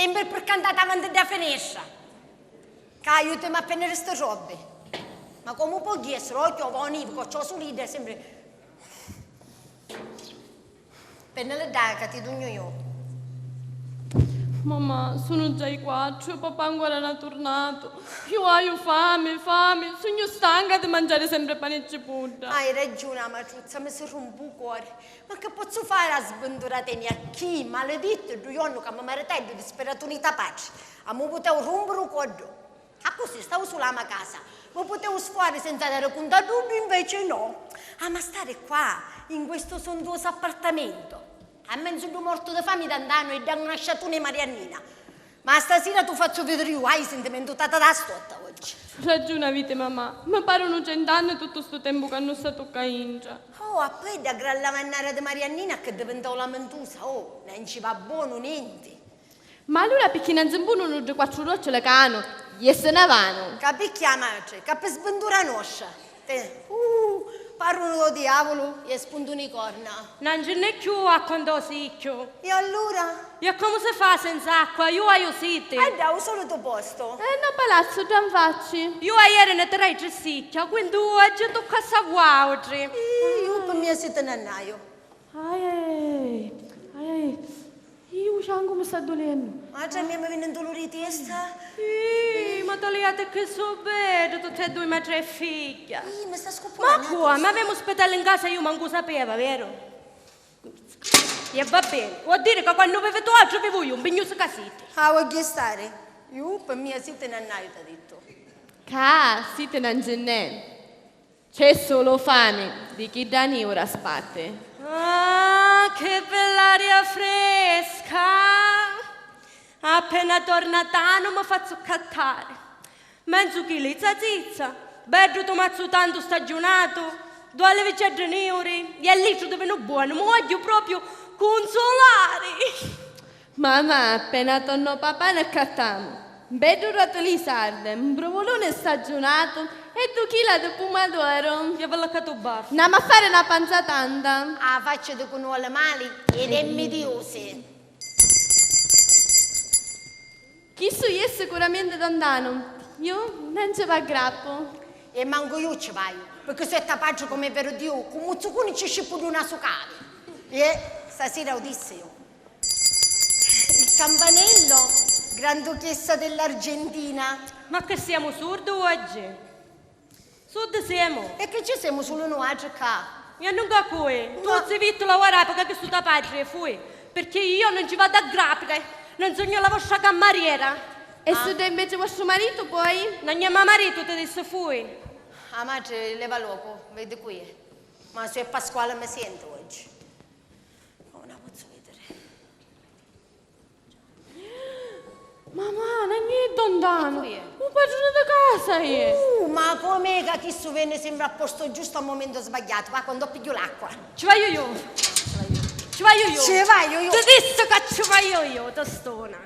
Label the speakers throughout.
Speaker 1: sempre per cantare davanti alla finestra. Che aiutami a prendere queste robe. Ma come può essere? Occhio, vonivo, ciò solide, sempre... Prendere dai, che ti dugno io.
Speaker 2: Mamma, sono già i 4, papà ancora non è tornato. Io ho fame, sono stanca di mangiare sempre pane e cipolla.
Speaker 1: Hai ragione, Maciuzza, mi si rompe il cuore. Ma che posso fare a sventuratemi a chi? Maledetto, due anni che mi maritello di speratunità pace. A mi potevo rompere il cuore. A così stavo sulla mia casa. Mi potevo sfare senza dare conto a tutto, invece no. Ma stare qua, in questo sontuoso appartamento. A mezzo di morto di fame d'andano e da una sciatuna Mariannina. Ma stasera tu faccio vedere io, hai sentimento tata da stotta oggi.
Speaker 2: Ragionavite, mamma. Mi parono 100 anni tutto sto tempo che non sta tocca ingia.
Speaker 1: Oh, a poi da gran lavannare di Mariannina che diventò la mentusa. Oh, non ci va buono niente.
Speaker 2: Ma allora perché non si imbuono le 4 rocce le cano? Gli se ne vanno.
Speaker 1: Capicchia madre, che per sventura nostra. Parlano di diavolo e spuntano i corna.
Speaker 3: Non ce n'è più a quando sicchio.
Speaker 1: E allora?
Speaker 3: E come si fa senza acqua? Io ho sete.
Speaker 1: Da un solito posto.
Speaker 2: No palazzo, già facci.
Speaker 3: Io ieri ne terrei sicchio, quindi oggi tocca sapere.
Speaker 1: Io per me siete nannaio.
Speaker 2: Ai. Io c'ho come sta dolendo.
Speaker 1: Ma già mi viene un dolore di testa?
Speaker 3: Ma togliate che so bene, tutte e due ma tre figlie.
Speaker 1: Mi sta
Speaker 3: Ma
Speaker 1: scopando.
Speaker 3: come? Ma avevamo ospitato in casa io manco sapeva, vero? E va bene, vuol dire che quando vive tu oggi vivo io, un bignoso casito.
Speaker 1: Ah, vuoi stare? Io per me siete nannaio, ti ho detto.
Speaker 2: Siete non ce n'è. C'è solo fame di chi da ora spatte.
Speaker 3: Ah, che bella aria fresca! Appena tornata non mi faccio cattare. Mezzo chilo di zazza, bello tomazzo tanto stagionato, 2 vicette nere, e lì ci devono buono, mi voglio proprio consolare.
Speaker 2: Mamma, appena torno papà ne accattiamo. Bello rotoli sarde, un provolone stagionato e 2 chili di pomodoro.
Speaker 3: Io ve l'ho cato baffo.
Speaker 2: Andiamo a fare una panza tanta.
Speaker 1: Ah, faccio di con le mali ed è mediose.
Speaker 2: Chi su è sicuramente lontano. Io non ci va grappo.
Speaker 1: E manco io ci vai, perché sei capace come per Dio, con muzzuconi ci scippo di una sucata. E stasera ho disse io. Il campanello, granduchessa dell'Argentina.
Speaker 3: Ma che siamo sordi oggi? Sordi siamo.
Speaker 1: E che ci siamo solo noi qua?
Speaker 3: Io non capisco. Tu
Speaker 1: No.
Speaker 3: sei visto lavorare perché sto da padre fui. Perché io non ci vado a grafica, non sono la vostra cameriera.
Speaker 2: E se te invece vostro marito poi?
Speaker 3: Non è mio marito, ti disse fui.
Speaker 1: Ah, madre, leva loco, vedi qui. Ma se è Pasquale mi sento oggi. Non la posso vedere.
Speaker 2: Mamma, non è lontano.
Speaker 1: Qui è.
Speaker 2: Un padrone di casa è.
Speaker 1: Ma come che chi su venne sembra a posto giusto al momento sbagliato, ma quando piglio l'acqua.
Speaker 3: Ci voglio io. Ci voglio io.
Speaker 1: Ci vai io.
Speaker 3: Ti disse che ci voglio io, testona.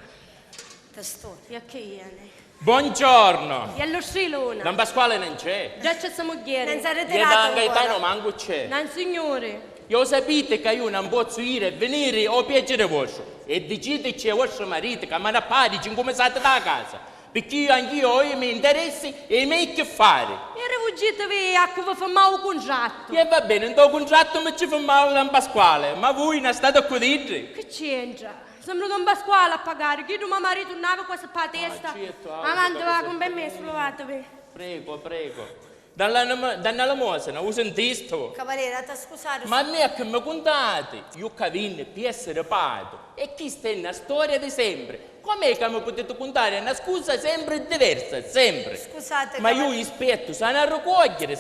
Speaker 1: Testone.
Speaker 3: E a che viene?
Speaker 4: Buongiorno!
Speaker 3: E allo strilone.
Speaker 4: Don Pasquale non c'è.
Speaker 3: Già c'è sua
Speaker 1: Non
Speaker 3: moglie.
Speaker 1: si è
Speaker 4: E
Speaker 1: ritirato
Speaker 4: da Gaetano
Speaker 1: ancora.
Speaker 4: manco c'è.
Speaker 3: Non signore.
Speaker 4: Io sapete che io non posso ir e venire o piacere vostro. E decide c'è vostro marito che mi ha pari come state da casa. Perché io anch'io ho i miei interessi e i miei che fare.
Speaker 3: E rifuggitevi a come fa male il contratto.
Speaker 4: E va bene, in tuo contratto mi ci fa male Don Pasquale. Ma voi non state a cudire?
Speaker 3: Che c'entra? Sembra Don Pasquale a pagare. Chi tu mio marito non aveva questa per la testa?
Speaker 4: certo,
Speaker 3: Avanti, va con me, provatevi.
Speaker 4: Prego. Dalla mosena, ho sentito.
Speaker 1: Cavaliere, ti scusare.
Speaker 4: Ma a me che mi contate, io che venne per essere pato, e chi sta una storia di sempre. Com'è che mi potete contare una scusa sempre diversa, sempre?
Speaker 1: Scusate,
Speaker 4: Ma io
Speaker 1: cavaliere.
Speaker 4: rispetto, sanno a raccogliere,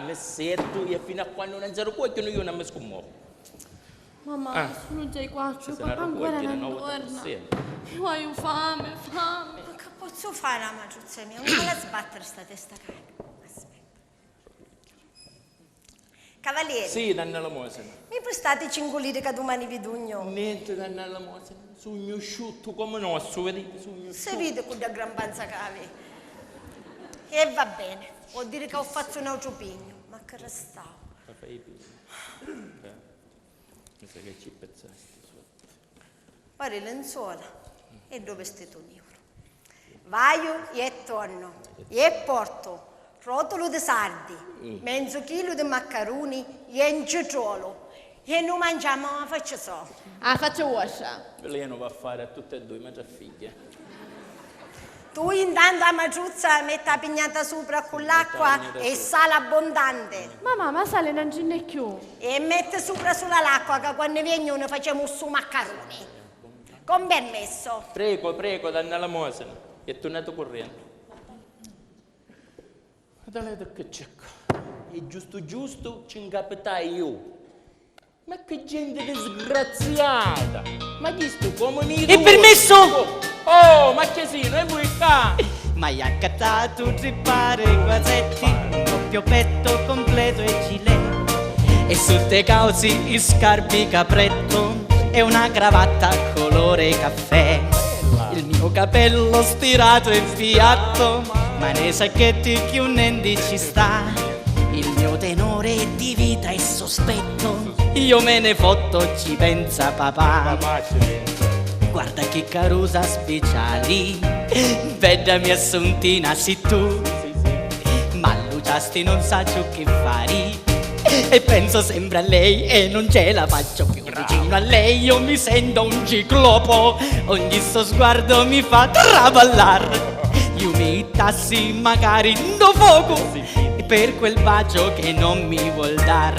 Speaker 4: mi sento e fino a quando non si raccogliono io non mi scommuovo.
Speaker 2: Mamma, sono già i 4,
Speaker 4: Se ne
Speaker 2: papà ancora
Speaker 4: raccogliere
Speaker 2: non
Speaker 4: una volta per
Speaker 2: torna.
Speaker 4: sempre.
Speaker 2: Io ho fame.
Speaker 1: Ma che posso fare, Maciuzza mia? Non me la sbattere sta testa cara. Aspetta. Cavaliere,
Speaker 4: Sì, danno la mosena.
Speaker 1: mi prestate 5 lire che domani vi dugno?
Speaker 4: Niente danno la mosena. Sogno asciutto come nostro, vedete? Sogno
Speaker 1: Se
Speaker 4: asciutto.
Speaker 1: vede con la gran panza che avevi. E va bene, vuol dire che ho fatto un altro pigno. Ma che restavo?
Speaker 4: Fai i pigli. Mi sa che ci pezzasti sotto.
Speaker 1: Guarda le lenzuola. E dove stai tu, Nivolo? Vai e torno, e porto rotolo di sardi, mezzo chilo di maccheroni e un cetriolo. E non mangiamo, ma faccio so.
Speaker 2: Ah, faccio wascia.
Speaker 4: Lei non va a fare a tutte e due, ma già figlie.
Speaker 1: Tu intanto la maciuzza metti la pignata sopra con l'acqua e sale abbondante.
Speaker 2: Mamma, ma sale non ce n'è più.
Speaker 1: E mette sopra sulla l'acqua che quando viene noi facciamo su maccheroni. Con permesso.
Speaker 4: Prego, danna la mosena. È tornato correndo. Guardate che c'è qua. E giusto ci incapitai io. Ma che gente disgraziata! Ma chi sto come mi
Speaker 5: Il permesso!
Speaker 4: Oh, ma che sì, noi vuoi qua?
Speaker 5: Ma hai accattato 3 pari quasetti, un doppio petto completo e gilet. E su te causi i scarpi capretto e una cravatta colore caffè. Il mio capello stirato e fiato, ma nei sacchetti che un endi ci sta. Il mio tenore di vita è sospetto, io me ne fotto, ci pensa papà. Guarda che carusa speciali, vedami assuntina sì tu. Ma Luciasti non sa ciò che fare, e penso sempre a lei e non ce la faccio più. Vicino a lei io mi sento un ciclopo, ogni suo sguardo mi fa traballare. Io mi tassi magari do fuoco per quel bacio che non mi vuol dar.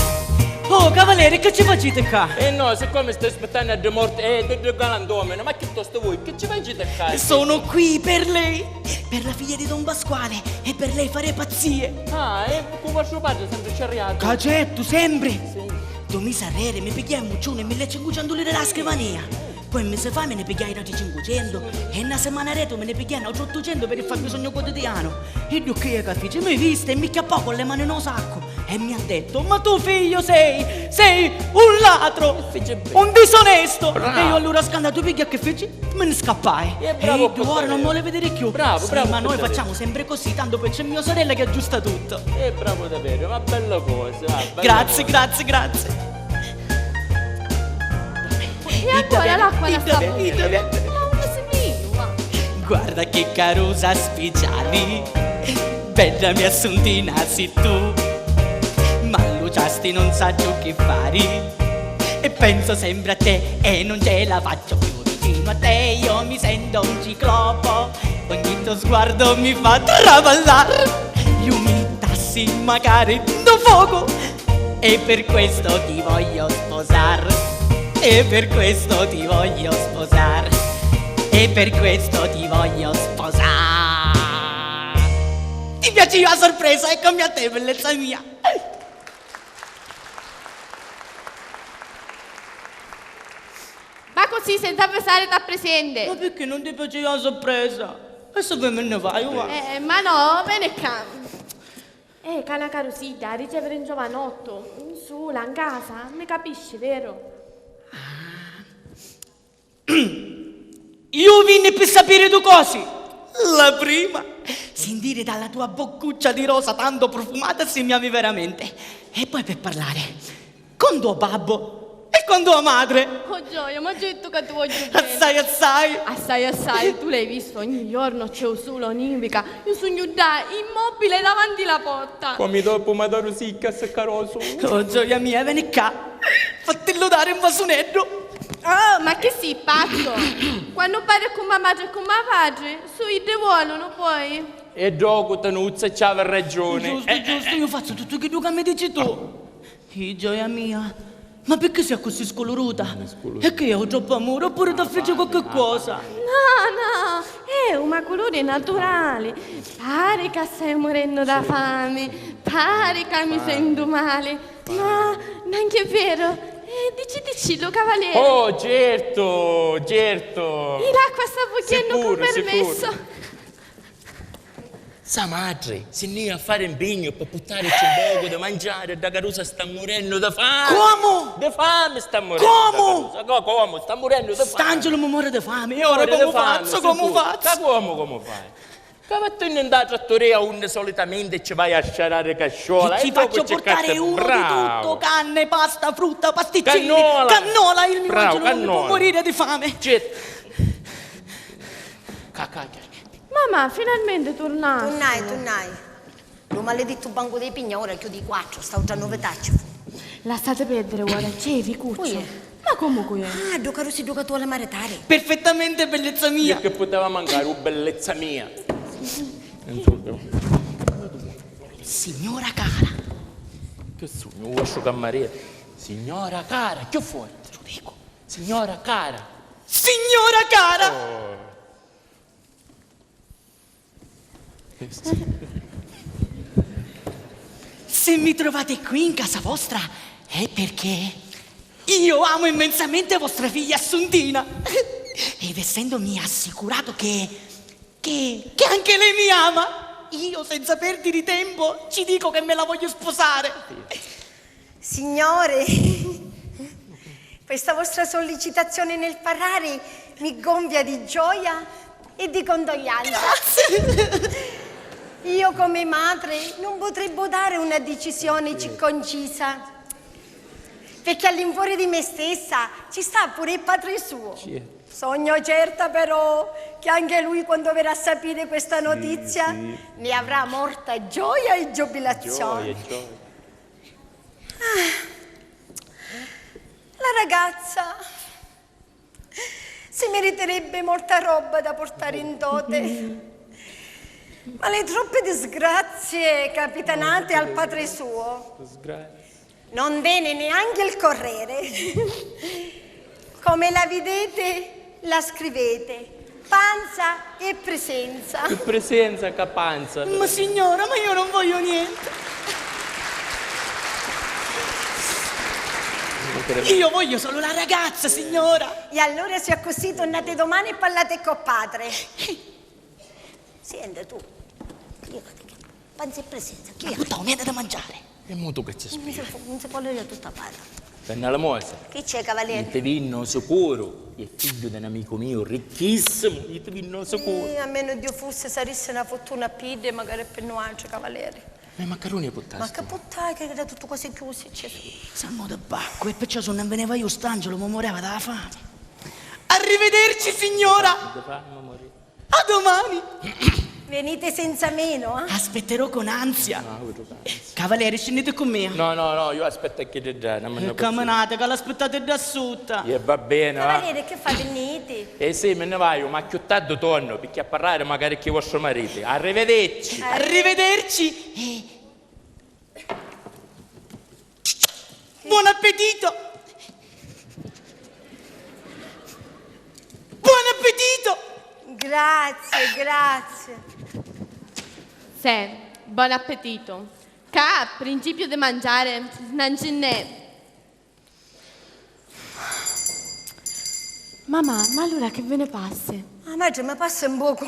Speaker 5: Oh cavaliere, che ci facete qua?
Speaker 4: No, siccome stai aspettando a morte, del galandomeno, ma che tosto voi? Che ci facete qua?
Speaker 5: Sono qui per lei, per la figlia di Don Pasquale, e per lei fare pazzie.
Speaker 4: Ah, e con vostro padre sempre ci arrivato?
Speaker 5: Cacetto, sempre. Tu mi sarrere, mi pigliai un muccione e mi leggi cuciandoli della scrivania. Poi un mese fa me ne pigliai da 500 e una settimana reto me ne pigliai da 800 per il fabbisogno quotidiano. E io che capisci, mi viste e mi chiappò con le mani nello sacco e mi ha detto: ma tu figlio sei un ladro, un disonesto.
Speaker 4: Bravo.
Speaker 5: E io allora scandato piglia che feci, me ne scappai.
Speaker 4: E bravo,
Speaker 5: e ora non vuole vedere più.
Speaker 4: Bravo,
Speaker 5: sì,
Speaker 4: bravo,
Speaker 5: ma noi
Speaker 4: davvero.
Speaker 5: facciamo sempre così, tanto poi c'è mia sorella che aggiusta tutto.
Speaker 4: Bravo davvero, ma bella cosa. Bella
Speaker 5: Grazie,
Speaker 4: cosa.
Speaker 5: grazie.
Speaker 2: E ancora l'acqua la sta
Speaker 5: Idove.
Speaker 2: Ma uno si viva.
Speaker 5: Guarda che carusa speciali, bella mia assuntina sei tu. Ma Luciasti non sa ciò che fare, e penso sempre a te e non ce la faccio più. Vicino a te io mi sento un ciclopo, ogni tuo sguardo mi fa traballare. Io mi tassi magari do fuoco, e per questo ti voglio sposare. E per questo ti voglio sposare. E per questo ti voglio sposare. Ti piaceva la sorpresa? Eccomi a te, bellezza mia.
Speaker 2: Ma così senza pensare da presente.
Speaker 5: Ma perché non ti piaceva la sorpresa? Adesso che me ne vai, va.
Speaker 2: Ma no, bene cam. Cana carosita, ricevere un giovanotto, sola, in casa, mi capisci, vero?
Speaker 5: Io vine per sapere 2 cose. La prima, sentire dalla tua boccuccia di rosa tanto profumata se mi ami veramente. E poi per parlare con tuo babbo e con tua madre.
Speaker 2: Oh gioia, ma detto che tu voglio bene.
Speaker 5: Assai.
Speaker 2: Tu l'hai visto, ogni giorno c'è un solo un'invica. Io sogno da immobile davanti alla porta.
Speaker 4: Come dopo Madoro Sicca se caroso.
Speaker 5: Oh gioia mia, vieni qua. Fatelo dare un vasonetto.
Speaker 2: Oh, ma che sei pazzo? Quando parli con mia madre e con mio padre, sui te vogliono poi.
Speaker 4: E dopo Tanuzza c'aveva ragione.
Speaker 5: Giusto, io faccio tutto quello che mi dici tu. E gioia mia, ma perché sei così scoloruta? È che ho troppo amore oppure ti fece qualche cosa?
Speaker 2: No, è un colore naturale. Pare che stai morendo da fame, pare che mi sento male, ma anche è vero. Dici, cavaliere.
Speaker 4: Oh, certo.
Speaker 2: E l'acqua sta bucchiando con permesso.
Speaker 4: Sicuro. Sa madre, se ne a fare impegno per portare il poco da mangiare, da Carusa sta morendo da fame.
Speaker 5: Come?
Speaker 4: Da fame sta morendo.
Speaker 5: Come?
Speaker 4: Da Carusa. Come? Sta morendo da fame.
Speaker 5: St'angelo mi muore di fame, e ora come faccio? Come faccio?
Speaker 4: Come fai? Come tu non dai a trattoria un solitamente ci vai a sciarare casciola
Speaker 5: E ci
Speaker 4: dopo
Speaker 5: faccio
Speaker 4: cercate-
Speaker 5: portare uno
Speaker 4: Bravo.
Speaker 5: di tutto, canne, pasta, frutta, pasticcini,
Speaker 4: Cannola.
Speaker 5: cannola, il mio
Speaker 4: Bravo,
Speaker 5: angelo non mi può
Speaker 4: cannola.
Speaker 5: morire di fame.
Speaker 4: Certo.
Speaker 2: Mamma, finalmente tornato.
Speaker 1: Tornai. Lo maledetto banco dei pigna ora chiudi 4, sta già 9 tacce.
Speaker 2: Lasciate perdere, ora, c'è Vicuccio. Ma comunque è?
Speaker 1: Ah, dove si gioca tu alla maritare?
Speaker 5: Perfettamente, bellezza mia.
Speaker 4: Che poteva mancare, oh bellezza mia.
Speaker 5: Signora cara.
Speaker 4: Che sogno, vuoi cameriere? Signora cara, che forte, lo dico. Signora cara.
Speaker 5: Signora cara. Se mi trovate qui in casa vostra è perché io amo immensamente vostra figlia Assuntina. Ed essendomi assicurato che anche lei mi ama, io senza perdere tempo ci dico che me la voglio sposare.
Speaker 1: Signore, questa vostra sollecitazione nel parlare mi gonfia di gioia e di condoglianza.
Speaker 5: Grazie.
Speaker 1: Io come madre non potrebbe dare una decisione concisa, perché all'infuori di me stessa ci sta pure il padre suo. Sogno certa però che anche lui quando verrà a sapere questa notizia ne avrà molta gioia e giubilazione. La ragazza si meriterebbe molta roba da portare in dote. Ma le troppe disgrazie capitanate al padre suo non viene neanche il corriere. Come la vedete, la scrivete. Panza e presenza.
Speaker 4: Che presenza, capanza.
Speaker 5: Ma signora, ma io non voglio niente. Io voglio solo la ragazza, signora.
Speaker 1: E allora se è così tornate domani e parlate con padre. Senti tu, panza e presenza, chi è?
Speaker 5: Puttana, niente da mangiare.
Speaker 4: E mo tu che ci spieghi?
Speaker 1: Non si può leggere tutta parte.
Speaker 4: Per la mosa.
Speaker 1: Chi c'è, cavaliere?
Speaker 4: Te vinno sicuro. È figlio di un amico mio ricchissimo. Io ti vinno sicuro.
Speaker 1: A meno Dio fosse sarisse una fortuna pide, magari per noi, cavaliere.
Speaker 4: Ma i maccheroni è puttana.
Speaker 1: Ma che puttana che era tutto quasi chiuso, c'è.
Speaker 5: Siamo da bacco e perciò se non veniva io st'angelo mi moriva dalla fame. Arrivederci, signora. A domani.
Speaker 1: Venite senza meno, eh?
Speaker 5: Aspetterò con ansia. Cavaliere, scendete con me.
Speaker 4: No, io aspetto che già.
Speaker 5: Camminate, che l'aspettate da sotto.
Speaker 4: E va bene, va.
Speaker 1: Cavaliere, che fa? Venite.
Speaker 4: E sì, me ne vai, ma più tardi torno, perché a parlare magari con i vostri mariti. Arrivederci.
Speaker 5: Arrivederci. Buon appetito. Buon appetito.
Speaker 1: Grazie.
Speaker 2: Sì, buon appetito. Ca, principio di mangiare, non ce n'è. Mamma, ma allora che ve ne passi?
Speaker 1: Ah, ma mi passa un poco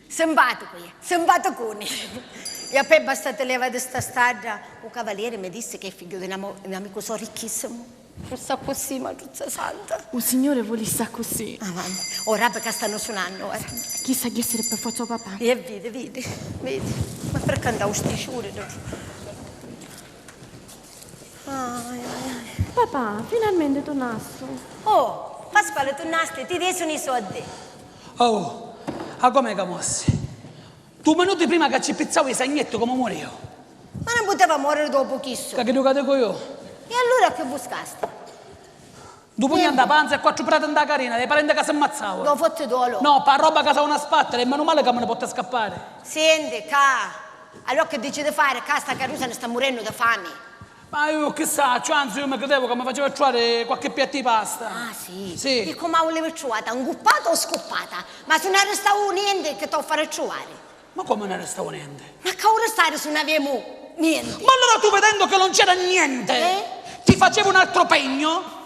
Speaker 1: simpaticone. E a poi basta te leva di sta strada. Un cavaliere mi disse che è figlio di un amico suo ricchissimo. Sta così, ma tutta santa.
Speaker 2: Un signore vuole sta così.
Speaker 1: Avanti. Ora perché stanno suonando, ora.
Speaker 2: Chissà chi essere per forza papà.
Speaker 1: E vedi. Ma perché andavo sti sciure?
Speaker 2: Papà, finalmente tornato.
Speaker 1: Oh, Pasquale, tornaste, ti dei sono i soldi.
Speaker 6: Oh, a come che mossi? 2 minuti prima che ci pizzavo i sagnetti come morivo.
Speaker 1: Ma non poteva morire dopo chissà.
Speaker 6: Che tu dico io?
Speaker 1: E allora che buscaste?
Speaker 6: 2 pugni da panza e 4 prati da carina, dei parenti che si ammazzavano.
Speaker 1: Non fotte dolo.
Speaker 6: No, per roba che sa una spattola, e meno male che me ne potrà scappare.
Speaker 1: Senti, ca. Allora che dici di fare? Ca, sta Carusa ne sta morendo da fame.
Speaker 6: Ma io chissà, cioè, anzi io mi credevo che mi faceva trovare qualche piatto di pasta.
Speaker 1: Ah, sì?
Speaker 6: Sì.
Speaker 1: E come volevi trovata? Inguppata o scoppata? Ma se non restavo niente che ti ho fare trovare?
Speaker 6: Ma come non restavo niente?
Speaker 1: Ma che ora stare se non avevo niente?
Speaker 6: Ma allora tu vedendo che non c'era niente, ti facevo un altro pegno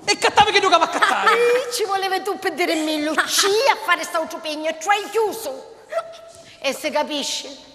Speaker 6: e cattavi che tu che va a cattare.
Speaker 1: Ci volevi tu per dire meglio, ci a fare sta altro pegno, tu hai chiuso. E se capisci?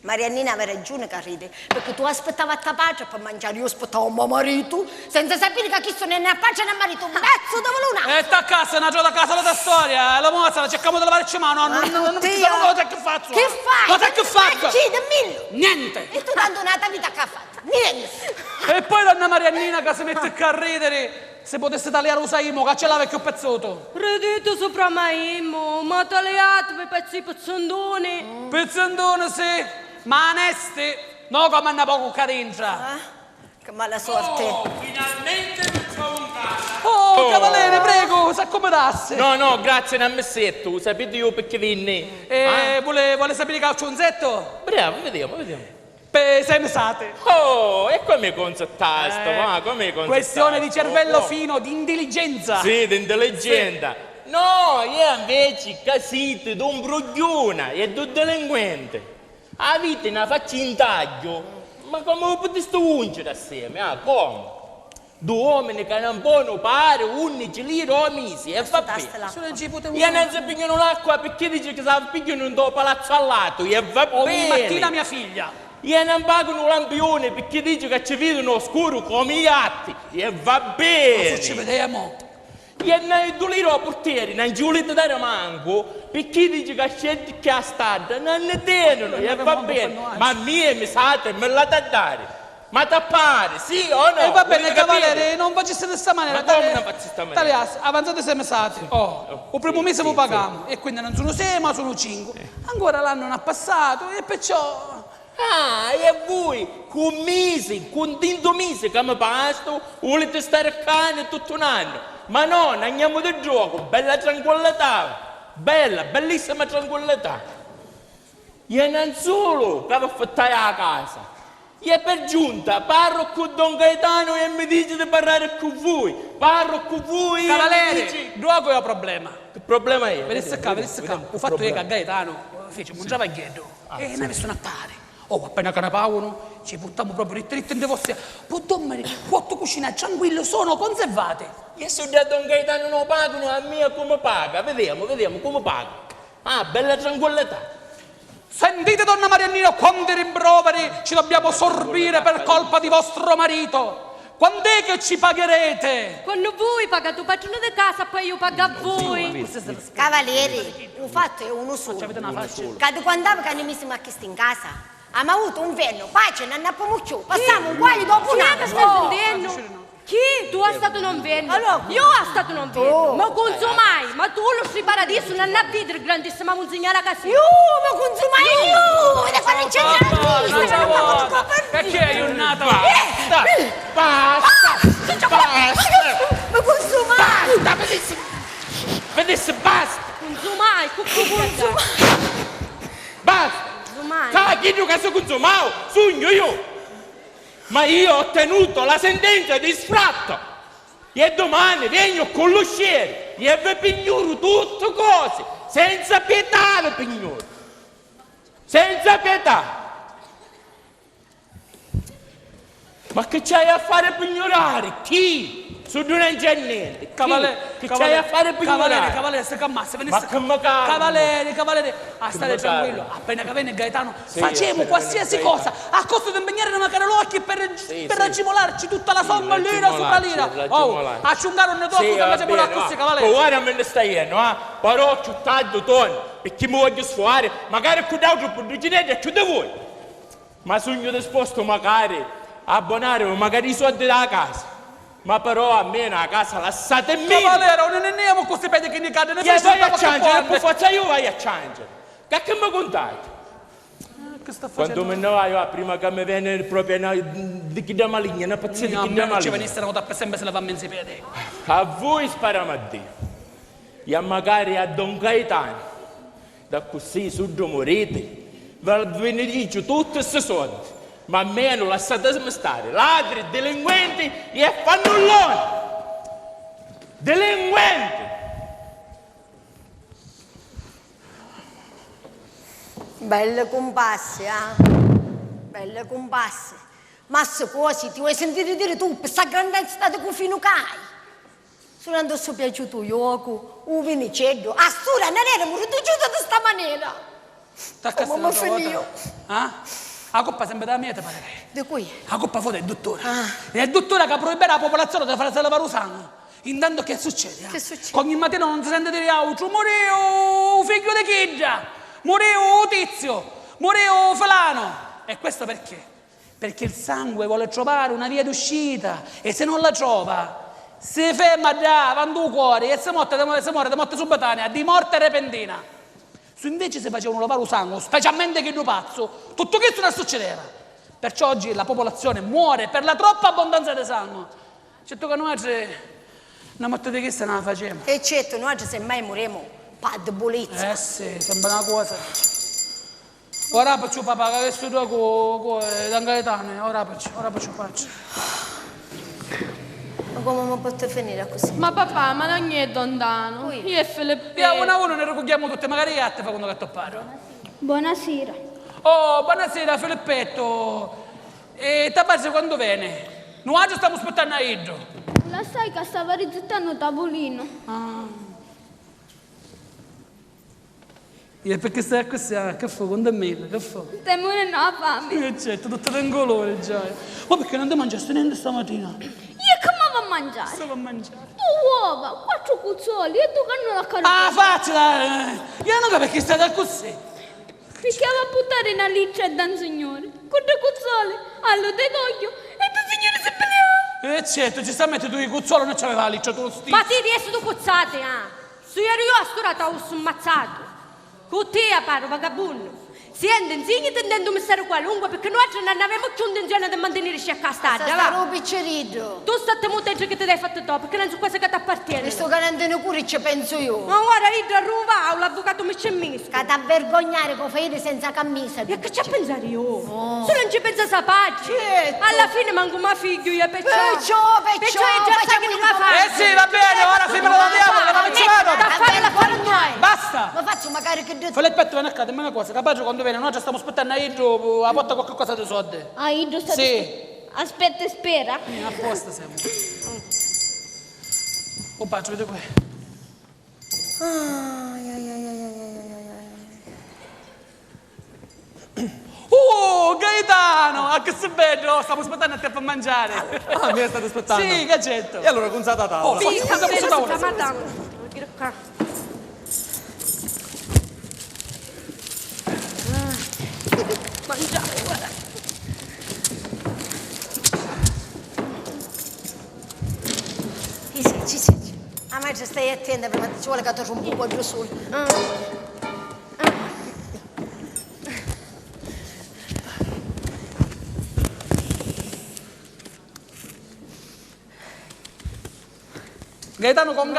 Speaker 1: Mariannina aveva ragione che ride, perché tu aspettavi a tua pace per mangiare, io aspettavo mio marito, senza sapere che chi sono né a pace né a marito, un pezzo dove l'una.
Speaker 6: E sta a casa, è una gioca a casa la tua storia, la mozza, la cerchiamo di lavarci mano, non cosa che faccio.
Speaker 1: Che fai?
Speaker 6: Cosa che faccio?
Speaker 1: Sì, dimmelo.
Speaker 6: Niente.
Speaker 1: E tu tanto un'altra vita che ha fatto? Niente.
Speaker 6: E poi donna Mariannina che si mette a ridere, se potesse tagliare usaimo, che ce l'ha vecchio pezzoto.
Speaker 3: Redito sopra maimo, ma tagliato per pezzi pezzondoni.
Speaker 6: Pezzondone sì, ma onesti, no come hanno poco cadenza.
Speaker 1: Che mala sorte.
Speaker 4: Finalmente mi trovo in casa.
Speaker 6: Oh, cavaliere, prego, si accomodasse.
Speaker 4: No, grazie, non mi setto, sapete io perché venni.
Speaker 6: Vuole sapere calcionzetto?
Speaker 4: Bravo, vediamo.
Speaker 6: Per 6 mesate.
Speaker 4: Oh, e come contattasto, ma come contattasto?
Speaker 6: Questione di cervello fino, di intelligenza.
Speaker 4: Sì, di intelligenza. Sì. No, io invece casito di un bruglione e di un delinquente. A vita ne faccio in taglio. Ma come potresti ungere assieme? Come? 2 uomini che non possono pare 11 lire o mesi e va bene. Io non si pigliano l'acqua perché dice che si pigliano un palazzo al lato e va bene.
Speaker 6: Ogni mattina mia figlia.
Speaker 4: Io non pagano un lampione perché dice che ci vedono oscuro come gli atti e va bene.
Speaker 6: Se ci vediamo.
Speaker 4: Io non 2 lire a portiere, non ci volete dare manco perché dice che c'è che a stare, non ne tengono e va bene. Ma mia mi sate, me la da dare. Ma tappare, sì o no?
Speaker 6: E va bene, cavaliere, non facesse di questa maniera.
Speaker 4: Ma come non faccio questa maniera?
Speaker 6: Tagliasse, avanzate 6 mesate. Il primo mese lo paghiamo. E quindi non sono 6 ma sono 5. Ancora l'anno non ha passato e perciò...
Speaker 4: e voi, con mesi, con 2 mesi che mi pasto, volete stare a cane tutto un anno. Ma no, non andiamo di gioco, bella tranquillità. Bellissima tranquillità. E non solo che vi fattai a casa. E per giunta parlo con Don Gaetano e mi dice di parlare con voi. Parlo con voi
Speaker 6: Cavaliere,
Speaker 4: e mi dice...
Speaker 6: gioco è un problema.
Speaker 4: Che problema è?
Speaker 6: Vedesse qua. Ho fatto io che a Gaetano fece un travaglietto e ne avessero a pare. Appena che ne pagano, ci buttiamo proprio ritto in devozione. Poi dormire, 4 cucine tranquillo, sono conservate.
Speaker 4: E se da Don Gaetano non pagano, a me come paga? Vediamo come paga. Bella tranquillità.
Speaker 6: Sentite, donna Mariannina, quanti rimproveri ci dobbiamo sorbire per colpa di vostro marito. Quando è che ci pagherete?
Speaker 3: Quando voi pagate il padrone di casa, poi io pago a voi.
Speaker 1: Cavalieri, un fatto è uno solo. Che quando che ne misimo a questo in casa, abbiamo avuto un verno, pace, non ne abbiamo più. Passiamo un guaio dopo un anno.
Speaker 3: Chi stai sentendo? Chi? Tu hai stato non venno?
Speaker 1: Allora,
Speaker 3: io ho stato non venno. Ma consumai, ma tu lo stai paradiso, non ha videre grandissima monsignora casina.
Speaker 1: Ma consumai, da quando c'è la
Speaker 6: Perché hai un nato?
Speaker 4: Basta!
Speaker 1: Ma consumai!
Speaker 4: Vedesse, basta!
Speaker 3: Consumai, consumai.
Speaker 4: Basta!
Speaker 3: Consumai.
Speaker 4: Sai chi che sono consumato? Sogno io! Ma io ho ottenuto la sentenza di sfratto e domani vengo con l'usciere e vi pignuro tutte cose senza pietà, vi pignuro, senza pietà. Ma che c'hai a fare pignorare? Chi? Su non c'è niente. Che c'hai a fare pignorare?
Speaker 6: Cavaliere, se calmasse,
Speaker 4: Ma che mi calmo?
Speaker 6: Cavaliere, a stare tranquillo. Appena che viene Gaetano, facciamo qualsiasi cosa, a costo di impegnare una carolocchi per ragimolarci tutta la somma lira sopra lira. Acciungare un tocco che facciamo la così, cavaliere.
Speaker 4: Ora me ne stai iendo, però ci taglio tono, perché mi voglio sfare, magari con l'altro pubblicità e ci da voi. Ma sono disposto magari a abbonare magari i soldi della casa. Ma però a me la casa lasciate me.
Speaker 6: Cavaliere, non ne andiamo con questi pedi che ne cadono.
Speaker 4: Che vai a ciangere, poi faccia io vai a ciangere. Che mi contate? Quando me ne vai, prima che mi viene il proprio di chi da maligna, una pazzia di chi da maligna.
Speaker 6: Ci venissero per sempre se la fammi in si piedi.
Speaker 4: A voi spariamo a Dio. E magari a Don Gaetano. Da così su due morite, ve ne dico tutti questi soldi. Ma almeno lasciatemi stare, ladri, delinquenti e fannulloni! Delinquenti!
Speaker 1: Belle compasse, Belle compasse. Ma se così ti vuoi sentire dire tu, per questa grandezza di confino che hai? Sono andato piaciuto io, un viniceddo. A stura non era morto giusto di questa maniera. Come mi finio?
Speaker 6: La coppa sempre da mia, te pare.
Speaker 1: Di cui?
Speaker 6: La coppa fu del dottore. È il dottore che proibirà la popolazione di farsi lavare il sangue. Intanto che succede?
Speaker 1: Che succede?
Speaker 6: Ogni mattina non si sente dire altro. Moreo figlio di Chiggia. Moreo Tizio. Moreo Felano. E questo perché? Perché il sangue vuole trovare una via d'uscita. E se non la trova, si ferma già, vanno due cuori e si muore di morte subatanea, di morte repentina. Se invece si facevano lavare il sangue, specialmente chi è pazzo, tutto questo non succedeva. Perciò oggi la popolazione muore per la troppa abbondanza di sangue. Certo che noi una morte di questa non la facciamo.
Speaker 1: E certo, noi se mai moriamo, per debolezza.
Speaker 6: Sì, sembra una cosa. Ora faccio papà, che questo tuo con Gaetano, ora faccio.
Speaker 1: Ma come mi potete finire così?
Speaker 2: Ma papà, ma non è Dondano. Io e Filippetto.
Speaker 6: Via, uno a uno ne raccogliamo tutte, magari a te fa quando che toppare.
Speaker 7: Buonasera.
Speaker 6: Oh, buonasera Filippetto. E ti pare quando viene? Noi oggi stiamo aspettando a Idro.
Speaker 7: La sai che stava rigettando tavolino?
Speaker 6: E perché stai così? Che fa? Quando è meglio? Che fa?
Speaker 7: Stai morendo a fame.
Speaker 6: Certo, tutto in colore già. Ma perché non ti mangiaste niente stamattina?
Speaker 7: Io come vado a mangiare?
Speaker 6: Stavo a mangiare.
Speaker 7: Due uova, 4 cuzzoli e tu che non la carico.
Speaker 6: Ah, faccia! Io non capisco perché state così.
Speaker 7: Perché va a buttare in Alice da un signore. Con 2 cuzzoli, allo te toglio e tu signore si pelea.
Speaker 6: Certo, ci sta a mettere tu i cuzzoli, non c'aveva lì, c'è tu lo stile.
Speaker 3: Ma ti riesci tu cozzate, Se io ero io a stura t'ho ammazzato. Con te a paro, vagabundo. Siete insegni tendendo mistero qualunque, perché noi non avevamo più intenzione di mantenerci a casa.
Speaker 1: Sta roba piccerito.
Speaker 3: Tu stai muteggio che ti dai fatto dopo, perché non so cosa che ti appartiene.
Speaker 1: Mi sto garantendo cure, ci penso io.
Speaker 3: Ma guarda, io a Ruva, l'avvocato mi c'è mischio.
Speaker 1: Che da vergognare con fede senza camisa.
Speaker 3: E che c'è a pensare io? Se non ci pensa sa pace.
Speaker 1: Certo.
Speaker 3: Alla fine manco ma figlio io, perciò
Speaker 1: Perciò,
Speaker 3: io già sai che non la fa.
Speaker 6: Sì, va bene, ora si me lo diamo, che non ci vado.
Speaker 3: Da fare la fare noi.
Speaker 6: Basta!
Speaker 1: Ma faccio magari che detto.
Speaker 6: Filippetto, vieni a dimmi una cosa, capace quando viene, noi già stiamo aspettando a Idro, a porta qualche cosa di soldi.
Speaker 7: Ah, Idro sta...
Speaker 6: Sì.
Speaker 7: Aspetta e spera.
Speaker 6: Apposta siamo. Oh, faccio, vedi qui. Gaetano! Ah, che sei bello! Stiamo aspettando a te per mangiare.
Speaker 8: Ah, mi state aspettando?
Speaker 6: Sì, che certo.
Speaker 8: E allora con la tavola?
Speaker 6: Oh,
Speaker 3: Sì,
Speaker 6: facciamo su tavola.
Speaker 3: madame. Dire qua. Mangiare, guarda.
Speaker 1: Sì. A me ci stai attenta, perché ci vuole che ti rompo un po' giù sul.
Speaker 6: Gaetano con